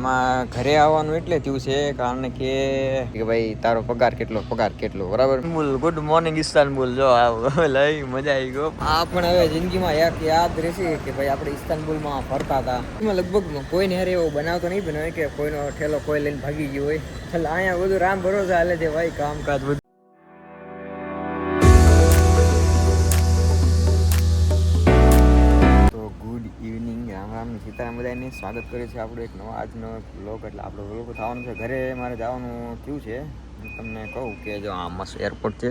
એમાં ઘરે આવવાનું એટલે થયું છે કારણ કે ભાઈ તારો પગાર કેટલો બરાબર. Good morning Istanbul. જો લઈ મજા આવી ગયો. આ પણ હવે જિંદગીમાં એક યાદ રહેશે કે ભાઈ આપણે ઇસ્તાનબુલમાં ફરતા હતા. એમાં લગભગ કોઈને હારે એવો બનાવતો નહીં બન્યો કે કોઈનો ઠેલો કોઈ લઈને ભાગી ગયો હોય. એટલે અહીંયા બધું રામ ભરોસે હાલે છે ભાઈ, કામકાજ બધું. સીતારામ બધાને સ્વાગત કરે છે આપણો એક નવો આજનો વ્લોગ. એટલે આપણો વ્લોગ થવાનું છે ઘરે. મારે જવાનું થયું છે. હું તમને કહું કે જો આ મસ્ત એરપોર્ટ છે.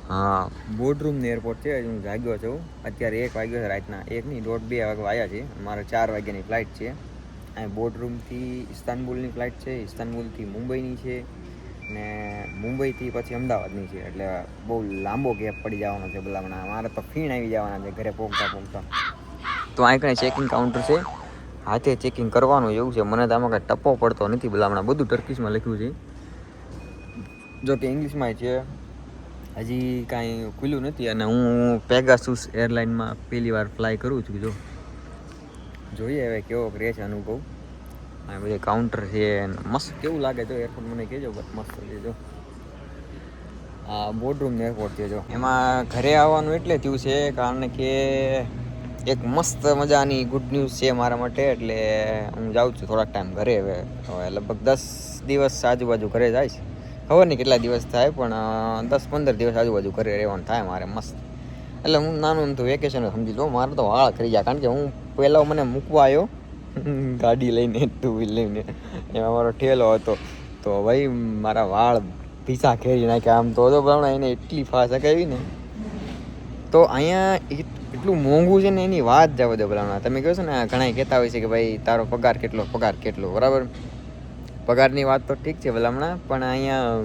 હા, બોર્ડરૂમનું એરપોર્ટ છે. હું જાગ્યો છું અત્યારે 1 વાગ્યો છે રાતના. 1 નહીં 1:30 વાગે આવ્યા છે. મારે 4 વાગ્યાની ફ્લાઇટ છે. અહીં બોર્ડરૂમથી ઇસ્તાનબુલની ફ્લાઇટ છે, ઇસ્તાનબુલથી મુંબઈની છે ને મુંબઈથી પછી અમદાવાદની છે. એટલે બહુ લાંબો ગેપ પડી જવાનો છે ભલામણા. મારે તો ફીણ આવી જવાના છે ઘરે પહોંચતા. તો અહીં કંઈ ચેકિંગ કાઉન્ટર છે, હાથે ચેકિંગ કરવાનું એવું છે. મને તો આમાં કાંઈ ટપ્પો પડતો નથી ભલામણા. બધું ટર્કીશમાં લખ્યું છે, જો કે ઇંગ્લિશમાં છે. હજી કાંઈ ખુલ્યું નથી. અને હું પેગાસુસ એરલાઇનમાં પહેલી વાર ફ્લાય કરું છું. જોઈએ હવે કેવો રહે છે અનુભવ. આ બધી કાઉન્ટર છે મસ્ત. કેવું લાગે જો એરપોર્ટ મને કહેજો. મસ્ત છે જો. આ બોર્ડરૂમ એરપોર્ટ છે જો. એમાં ઘરે આવવાનું એટલે થયું છે કારણ કે એક મસ્ત મજાની ગુડ ન્યૂઝ છે મારા માટે. એટલે હું જાઉં છું થોડાક ટાઈમ ઘરે. હવે લગભગ 10 દિવસ આજુબાજુ ઘરે જાય છે. ખબર નહીં કેટલા દિવસ થાય, પણ 10-15 દિવસ આજુબાજુ ઘરે રહેવાનું થાય મારે. મસ્ત. એટલે હું નાનું તો વેકેશન સમજી લો. મારે તો વાળ કરી જાય કારણ કે હું પહેલાં મને મૂકવા આવ્યો ગાડી લઈને, 2 વ્હીલ લઈને. એમાં મારો ઠેલો હતો. તો ભાઈ મારા વાળ ભીસા ખેરી નાખ્યા. આમ તો પણ એને એટલી ફાસ્ટ હકાવી ને. તો અહીંયા એટલું મોંઘું છે ને એની વાત જવા દો ભલામણા. તમે કહો છો ને ઘણા કહેતા હોય છે કે ભાઈ તારો પગાર કેટલો બરાબર. પગારની વાત તો ઠીક છે ભલામણા, પણ અહીંયા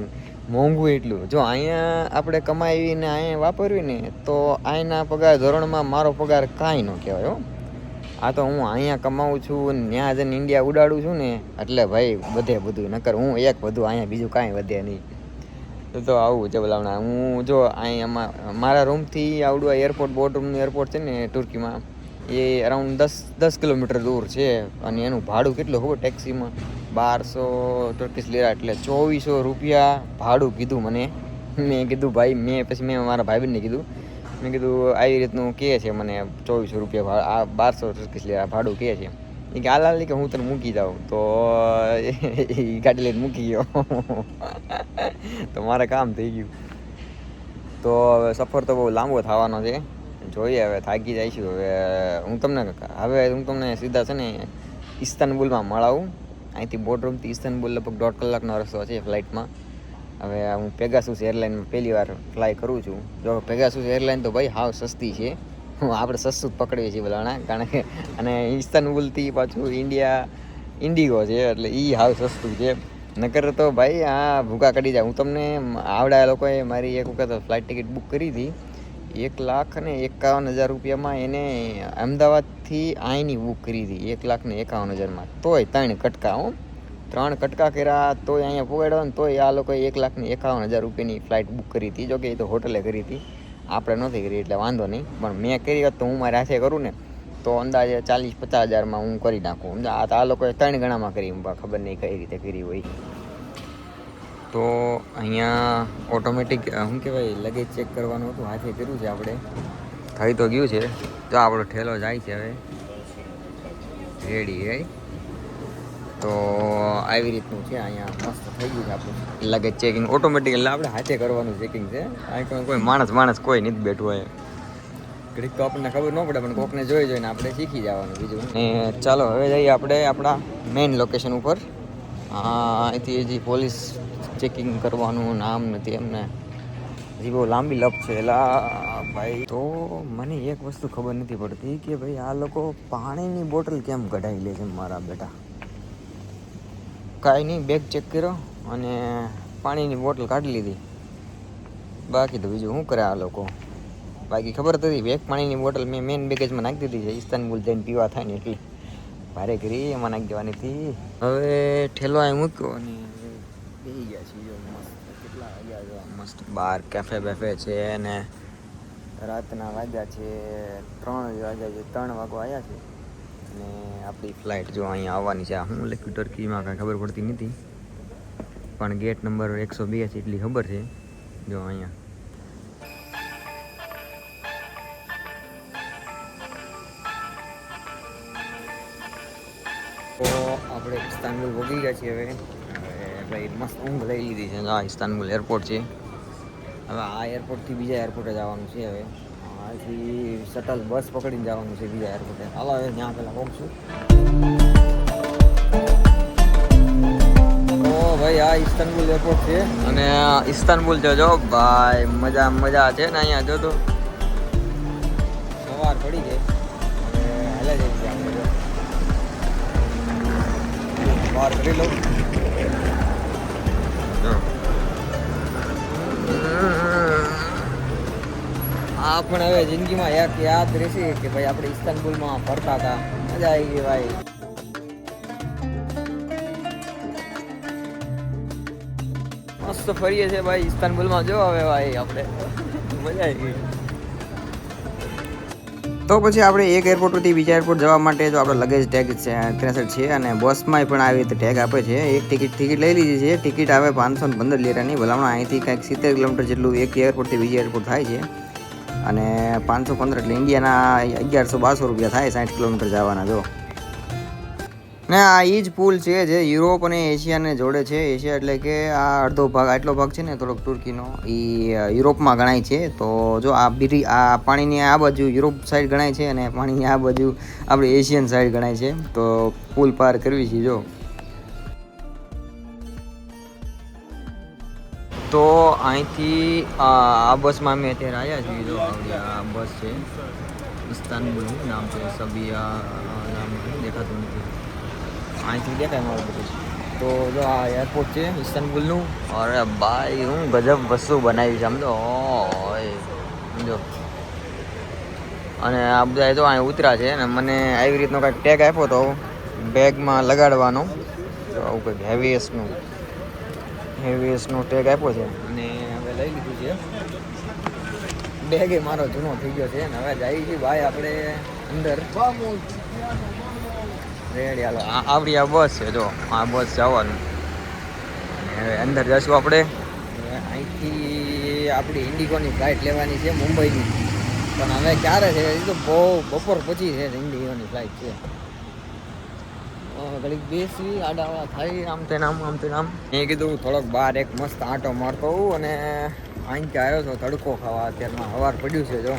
મોંઘું એટલું. જો અહીંયા આપણે કમાવીને અહીંયા વાપરવી ને તો અહીંના પગાર ધોરણમાં મારો પગાર કાંઈ ન કહેવાય. આ તો હું અહીંયા કમાવું છું ને ત્યાં જઈને ઇન્ડિયા ઉડાડું છું ને. એટલે ભાઈ વધે બધું. નકર હું એક વધુ, અહીંયા બીજું કાંઈ વધે નહીં. તો આવું છે ભલામણા. હું જો અહીંયા મારા રૂમથી આવડું એરપોર્ટ, બોર્ડરૂમનું એરપોર્ટ છે ને તુર્કીમાં, એ અરાઉન્ડ 10 કિલોમીટર દૂર છે. અને એનું ભાડું કેટલું ખબર? ટેક્સીમાં 1200 ટર્કીશ લીરા, એટલે 2400 રૂપિયા ભાડું કીધું મને. મેં કીધું ભાઈ, મેં મારા ભાઈબંધને કીધું. મેં કીધું આવી રીતનું કહે છે મને 2400 રૂપિયા આ 1200 ટર્કીશ લીરા ભાડું કહે છે. એ કે હાલ કે હું તને મૂકી જાઉં. તો એ ગાડી લઈને મૂકી ગયો. તો મારે કામ થઈ ગયું. તો હવે સફર તો બહુ લાંબો થવાનો છે. જોઈએ હવે થાકી જઈશું. હું તમને સીધા છે ને ઇસ્તાનબુલમાં મળાવું. અહીંથી બોર્ડરૂમથી ઇસ્તાનબુલ લગભગ 1.5 કલાકનો રસ્તો છે ફ્લાઇટમાં. હવે હું પેગાસુસ એરલાઇનમાં પહેલી વાર ફ્લાય કરું છું. જો પેગાસુસ એરલાઇન તો ભાઈ હાવ સસ્તી છે. આપણે સસ્તું જ પકડીએ છીએ ભલાણા. કારણ કે અને ઇસ્તાનબુલથી પાછું ઇન્ડિગો છે. એટલે એ હાવ સસ્તું છે. નકર તો ભાઈ આ ભૂકા કાઢી જાય. હું તમને આવડા લોકોએ મારી એક વખત ફ્લાઇટ ટિકિટ બુક કરી હતી 1,51,000 રૂપિયામાં. એને અમદાવાદથી અહીંની બુક કરી હતી 1,51,000માં. તોય 3 કટકા કર્યા તોય અહીંયા પહોંચાડ્યો ને. તોય આ લોકોએ 1,51,000 રૂપિયાની ફ્લાઇટ બુક કરી હતી. જોકે એ તો હોટલે કરી હતી, આપણે નથી કરી એટલે વાંધો નહીં. પણ મેં કરી હોત તો હું મારી હાથે કરું ને તો અંદાજે 40-50 હજારમાં હું કરી નાખું. આ લોકોએ 3 ગણામાં કરી. ખબર નહીં કઈ રીતે કરી હોય. તો અહીંયા ઓટોમેટિક શું કહેવાય, લગેજ ચેક કરવાનું હતું. હાથે કર્યું છે આપણે. થઈ તો ગયું છે. જો આપણો ઠેલો જાય છે હવે રેડી. તો આવી રીતનું છે અહીંયા. મસ્ત થઈ ગયું છે આપણું લગેજ ચેકિંગ ઓટોમેટિક. એટલે આપણે હાથે કરવાનું ચેકિંગ છે. આ કોઈ માણસ કોઈ નથી બેઠું હોય. ઘડીક તો આપણને ખબર ન પડે, પણ કોકને જોઈને આપણે શીખી જવાનું બીજું. ચાલો હવે જઈએ આપણે આપણા મેઇન લોકેશન ઉપર. અહીંથી હજી પોલીસ ચેકિંગ કરવાનું નામ નથી એમને. હજી બહુ લાંબી લપ છે એલા ભાઈ. તો મને એક વસ્તુ ખબર નથી પડતી કે ભાઈ આ લોકો પાણીની બોટલ કેમ કઢાવી લે છે મારા બેટા. કાંઈ નહીં, બેગ ચેક કર્યો અને પાણીની બોટલ કાઢી લીધી. બાકી તો બીજું શું કરે આ લોકો. બાકી ખબર હતી બેગ પાણીની બોટલ મેં મેન બેગેજમાં નાખી દીધી છે. ઇસ્તાનબુલ જઈને પીવા થાય ને એટલી ભારે કરી એમાં નાખી દેવાની હતી. હવે ઠેલો અહીં મૂક્યો અને બેસી ગયા છીએ. મસ્ત કેટલા વાગ્યા જો મસ્ત બહાર કેફે બેફે છે. અને રાતના વાગ્યા છે 3 વાગ્યા છે. 3 વાગવા આવ્યા છે. અને આપણી ફ્લાઇટ જો અહીંયા આવવાની છે. હું લખ્યું ટર્કીમાં કાંઈ ખબર પડતી નથી, પણ ગેટ નંબર 102 છે એટલી ખબર છે. જો અહીંયા તો આપણે ઇસ્તાનબુલ પહોંચી ગયા છીએ. હવે ભાઈ મસ્ત ઊંઘ લઈ લીધી છે. આ ઇસ્તાનબુલ એરપોર્ટ છે. હવે આ એરપોર્ટથી બીજા એરપોર્ટે જવાનું છે. હવે અહીંથી શટલ બસ પકડીને જવાનું છે બીજા એરપોર્ટે. હાલો હવે ત્યાં પહેલાં પહોંચશું. તો ભાઈ આ ઇસ્તાનબુલ એરપોર્ટ છે અને ઇસ્તાનબુલ જો ભાઈ મજા છે ને અહીંયા જો તો સવાર પડી ગઈ. હવે હાલે જઈએ આપણે જો બહાર કરી લઉં. આ પણ હવે જિંદગીમાં એક યાદ રહેશે કે ભાઈ આપણે ઇસ્તાનબુલમાં ફરતા હતા. મજા આવી ગઈ ભાઈ. મસ્ત ફરીએ છે ભાઈ ઇસ્તાનબુલમાં. જો હવે ભાઈ આપણે મજા આવી ગઈ. તો પછી આપણે એક એરપોર્ટથી બીજા એરપોર્ટ જવા માટે જો આપણો લગેજ ટેગ કેન્સલ છે અને બસમાં પણ આવી રીતે ટેગ આપે છે. એક ટિકિટ લઈ લીધી છે. ટિકિટ આવે 515 લીરાની. ભલામણ અહીંથી કંઈક 70 કિલોમીટર જેટલું એક એરપોર્ટથી બીજા એરપોર્ટ થાય છે અને 515 એટલે ઇન્ડિયાના 1100-1200 રૂપિયા થાય 60 કિલોમીટર જવાના. જો ને આ એ જ પુલ છે જે યુરોપ અને એશિયાને જોડે છે. એશિયા એટલે કે આ અડધો ભાગ, આટલો ભાગ છે ને થોડોક તુર્કીનો, એ યુરોપમાં ગણાય છે. તો જો આ પાણીની આ બાજુ યુરોપ સાઈડ ગણાય છે અને પાણીની આ બાજુ આપણે એશિયન સાઈડ ગણાય છે. તો પુલ પાર કરવી છે. જો તો અહીંથી આ બસમાં અમે અત્યારે આવ્યા છીએ. જો આ બસ છે ઇસ્તાનબુલનું નામ છે. સબિયા નામ દેખાતું નથી, અહીંથી દેખાય મારું બધું. તો જો આ એરપોર્ટ છે ઇસ્તાનબુલનું. અરે ભાઈ હું ગજબ વસ્તુ બનાવી છે સમજો. સમજો અને આ બધા તો અહીં ઉતરા છે અને મને આવી રીતનો કાંઈક ટેગ આપ્યો હતો બેગમાં લગાડવાનો. તો આવું કંઈક હેવીએસનો ટેગ આપ્યો છે અને હવે લઈ લીધું છે. બેગ એ મારો જૂનો થઈ ગયો છે અને હવે જઈએ છીએ ભાઈ આપણે અંદર. રેડી હાલો. આવડી આ બસ છે. જો આ બસ જવાનું હવે અંદર જઈશું આપણે. અહીંથી આપણી ઇન્ડિગોની ફ્લાઇટ લેવાની છે મુંબઈની, પણ હવે ક્યારે છે એ તો બહુ બપોર પછી છે ઇન્ડિગોની ફ્લાઇટ છે. ઘડીક બેસી આડાવા થાય આમ તે નામ મેં કીધું થોડોક બહાર એક મસ્ત આંટો મારતો હોઉં અને અહીંથી આવ્યો છો તડકો ખાવા. અત્યારમાં સવાર પડ્યું છે. જો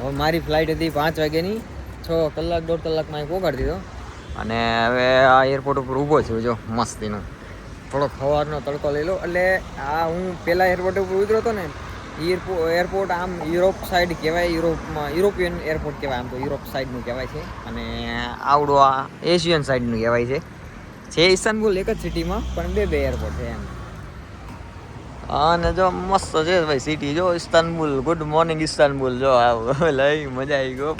હવે મારી ફ્લાઇટ હતી 5 વાગ્યાની, 6 કલાક 1.5 કલાકમાં પહોંચાડી દીધો અને હવે આ એરપોર્ટ ઉપર ઊભો છું. જો મસ્તીનો થોડોક સવારનો તડકો લઈ લો. એટલે આ હું પહેલાં એરપોર્ટ ઉપર ઉતર્યો હતો ને, એરપોર્ટ આમ યુરોપ સાઈડ કહેવાય. યુરોપિયન એરપોર્ટ કહેવાય. આમ તો યુરોપ સાઈડનું કહેવાય છે અને આવડું આ એશિયન સાઈડનું કહેવાય છે. ઇસ્તાનબુલ એક જ સિટીમાં પણ બે એરપોર્ટ છે એમ. અને જો મસ્ત છે ભાઈ સિટી. જો ઇસ્તાનબુલ, ગુડ મોર્નિંગ ઇસ્તાનબુલ. જો લઈ મજા આવી ગયો.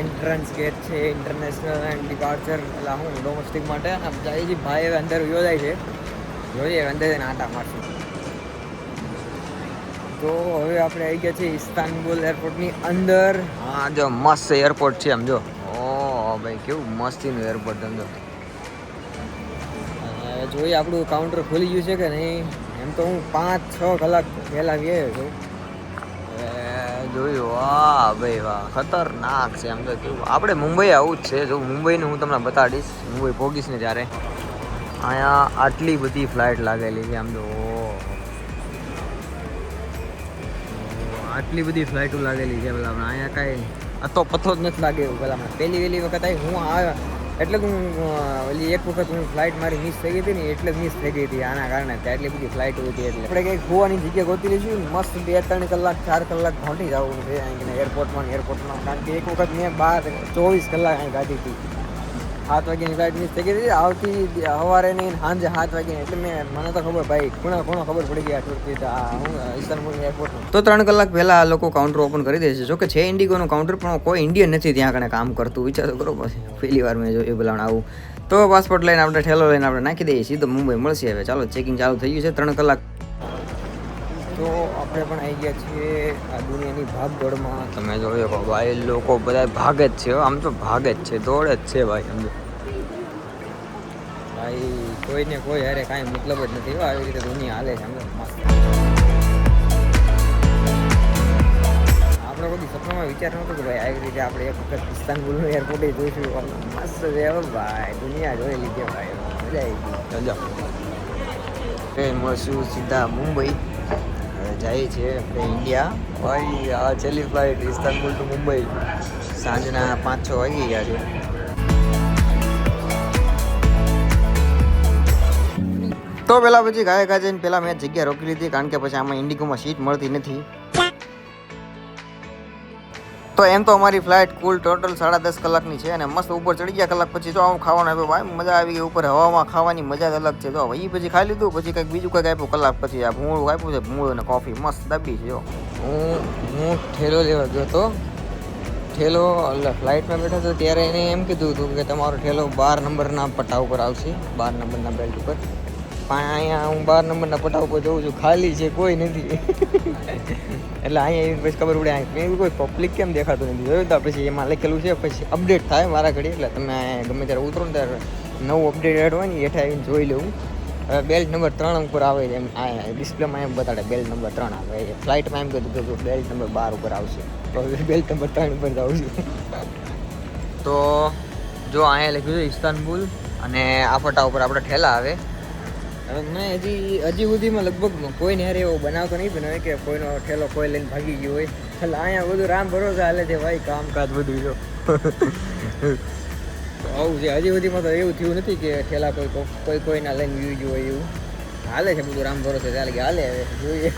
એન્ટ્રન્સ ગેટ છે ઇન્ટરનેશનલ એન્ડ ડિપાર્ચર. એટલે હું ડોમેસ્ટિક માટે જાય ભાઈ હવે અંદર યોજાય છે. જોઈએ અંદર આટા મારશું. તો હવે આપણે આવી ગયા છીએ ઇસ્તાનબુલ એરપોર્ટની અંદર. હા જો મસ્ત એરપોર્ટ છે. આમ જો ભાઈ કેવું મસ્તીનું એરપોર્ટ. સમજો જોઈએ આપણું કાઉન્ટર ખુલી ગયું છે કે નહીં. એમ તો હું 5-6 કલાક પહેલાં આવ્યો છું. જોયું. વાહ ભાઈ વાહ, ખતરનાક છે. આમ તો કેવું આપણે મુંબઈ આવું જ છે. જો મુંબઈનું હું તમને બતાડીશ, મુંબઈ પહોંચીશ ને ત્યારે. અહીંયા આટલી બધી ફ્લાઇટ લાગેલી છે. આમ તો આટલી બધી ફ્લાઇટો લાગેલી છે. પેલા અહીંયા કાંઈ અતો પથ્થો જ નથી લાગે એવું. પેલા પહેલી વખત આવી હું એટલે હું ઓલી એક વખત હું ફ્લાઇટ મારી મિસ થઈ ગઈ હતી ને, એટલે જ મિસ થઈ ગઈ હતી આના કારણે. ત્યાં એટલી બધી ફ્લાઇટ હતી એટલે આપણે કંઈક હોવાની જગ્યા ગોતી લઈશું. મસ્ત 2-3 કલાક 4 કલાક ઘોંટી જવું છે અહીં એરપોર્ટમાં. કારણ કે એક વખત મેં 24 કલાક અહીં ગાડી હતી. 7 વાગ્યાની ફ્લાઇટ મિસ થઈ ગઈ હતી. આવતી સવારે નહીં સાંજે 7 વાગ્યાની. એટલે મને તો ખબર ભાઈ ખૂણા ખબર પડી ગયા ટુર્કી હું ઇસ્તાનબુલ એરપોર્ટ. તો 3 કલાક પહેલાં આ લોકો કાઉન્ટર ઓપન કરી દે છે. જોકે છે ઇન્ડિગોનું કાઉન્ટર પણ કોઈ ઇન્ડિયન નથી ત્યાં આગળ કામ કરતું. વિચાર તો કરો પછી પહેલી વાર મેં જોયું ભલાણ આવું. તો પાસપોર્ટ લઈને આપણે ઠેલો લઈને આપણે નાખી દઈએ સીધો મુંબઈ મળશે. હવે ચાલો ચેકિંગ ચાલુ થઈ ગયું છે 3 કલાક. તો આપણે પણ આવી ગયા છીએ આ દુનિયાની ભાગદોડમાં. તમે જોયો કે ભાઈ લોકો બધા ભાગે જ છે, આમ તો ભાગે જ છે, દોડે જ છે ભાઈ. સમજો ભાઈ કોઈને કોઈ હારે કાંઈ મતલબ જ નથી. આવી રીતે દુનિયા હાલે છે. સમજો મસ્ત. આપણે બધી સપનામાં વિચાર નહોતો કે ભાઈ આવી રીતે આપણે એક વખત ઇસ્તાનબુલનું એરપોર્ટ જોઈશું. મસ્ત છે ભાઈ, દુનિયા જોઈ લીધી ભાઈ, મજા આવી ગઈ. ચલો મળશું સીધા મુંબઈ. જાય છે આપણે ઇન્ડિયા. ભાઈ આ છેલ્લી ફ્લાઇટ ઇસ્તાનબુલ ટુ મુંબઈ સાંજના 5-6 વાગી ગયા છે. તો પહેલાં પછી ગાયકા જઈને પહેલાં મેં જગ્યા રોકી લીધી, કારણ કે પછી આમાં ઇન્ડિગોમાં સીટ મળતી નથી. તો એમ તો અમારી ફ્લાઇટ કુલ ટોટલ 10.5 કલાકની છે અને મસ્ત ઉપર ચડી ગયા. કલાક પછી જો આવું ખાવાનું આપ્યું ભાઈ, મજા આવી ગઈ. ઉપર હવામાં ખાવાની મજા જ અલગ છે. તો એ પછી ખાઈ લીધું, પછી કંઈક બીજું કંઈક આપ્યું. કલાક પછી આ ભૂંગળું આપ્યું છે, ભૂંગળું અને કોફી મસ્ત દાબી છે. જો હું ઠેલો લેવા ગયો હતો. ઠેલો ફ્લાઇટમાં બેઠો હતો ત્યારે એને એમ કીધું હતું કે તમારો ઠેલો 12 નંબરના પટ્ટા ઉપર આવશે, 12 નંબરના બેલ્ટ ઉપર. પણ અહીંયા હું 12 નંબરના પટ્ટા ઉપર જોઉં છું, ખાલી છે, કોઈ નથી. એટલે અહીંયા પછી ખબર પડે મેં કોઈ પબ્લિક કેમ દેખાતું નથી. જોયું તો પછી એમાં લખેલું છે પછી અપડેટ થાય મારા ઘડી. એટલે તમે ગમે ત્યારે ઉતરો ને ત્યારે નવું અપડેટ એડ હોય ને હેઠા આવીને જોઈ લેવું. હવે બેલ્ટ નંબર 3 ઉપર આવે છે. એમ આ ડિસ્પ્લેમાં એમ બતાડે બેલ્ટ નંબર 3 આવે. ફ્લાઇટમાં એમ કીધું કે બેલ્ટ નંબર 12 ઉપર આવશે, તો બેલ્ટ નંબર 3 ઉપર જ આવશે. તો જો અહીંયા લખ્યું છે ઇસ્તાનબુલ અને આ પટ્ટા ઉપર આપણે ઠેલા આવે. હવે મેં હજી સુધીમાં લગભગ કોઈને હારે એવો બનાવતો નહીં બનાવે કે કોઈનો ઠેલો કોઈ લઈને ભાગી ગયો હોય. એટલે અહીંયા બધું રામ ભરોસે હાલે છે ભાઈ, કામકાજ બધું. જો આવું છે. હજી સુધીમાં તો એવું થયું નથી કે ઠેલા કોઈના લઈને વ્યૂ ગયું હોય. એવું હાલે છે બધું રામ ભરોસે ચાલે કે હાલે. હવે જોઈએ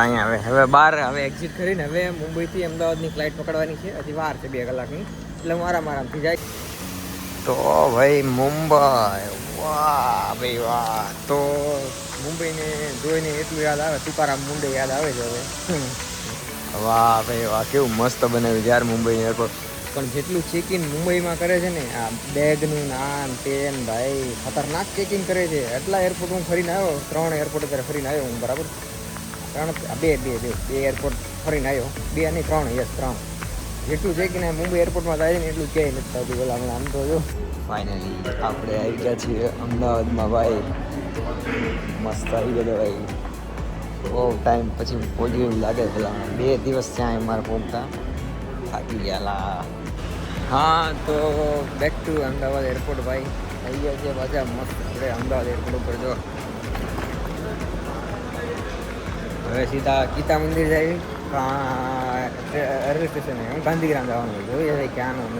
અહીંયા હવે બહાર હવે એક્ઝિટ કરીને હવે મુંબઈથી અમદાવાદની ફ્લાઇટ પકડવાની છે. હજી વાર છે 2 કલાકની, એટલે હું આરામથી જાય. તો ભાઈ મુંબઈ, વાહ ભાઈ વાહ. તો મુંબઈને જોઈને એટલું યાદ આવે, તુકારામ મુંડે યાદ આવે છે હવે. વાહ ભાઈ વાહ, કેવું મસ્ત બનાવ્યું યાર મુંબઈ એરપોર્ટ. પણ જેટલું ચેકિંગ મુંબઈમાં કરે છે ને, આ બેગનું નાન તેન ભાઈ ખતરનાક ચેકિંગ કરે છે. એટલા એરપોર્ટ હું ફરીને આવ્યો, 3 એરપોર્ટ અત્યારે ફરીને આવ્યો હું. બરાબર 2 એરપોર્ટ ફરીને આવ્યો. 2 નહીં 3, યસ 3. જેટલું છે કે મુંબઈ એરપોર્ટમાં જાય ને એટલું ક્યાંય નથી થતું. બોલા આમ તો જો ફાઇનલી આપણે આવી ગયા છીએ અમદાવાદમાં ભાઈ. મસ્ત આવી ગયો ભાઈ. બહુ ટાઈમ પછી પહોંચી એવું લાગે. પેલા 2 દિવસ ત્યાં મારે પહોંચતા થાકી ગયા. હા તો બેક ટુ અમદાવાદ એરપોર્ટ ભાઈ. આવી ગયા છે પાછા મસ્ત આપણે અમદાવાદ એરપોર્ટ ઉપર. જો હવે સીધા ગીતા મંદિર જાય રેલવે સ્ટેશન. હું ગાંધીગ્રામ જવાનું જોઈએ ક્યાંનું.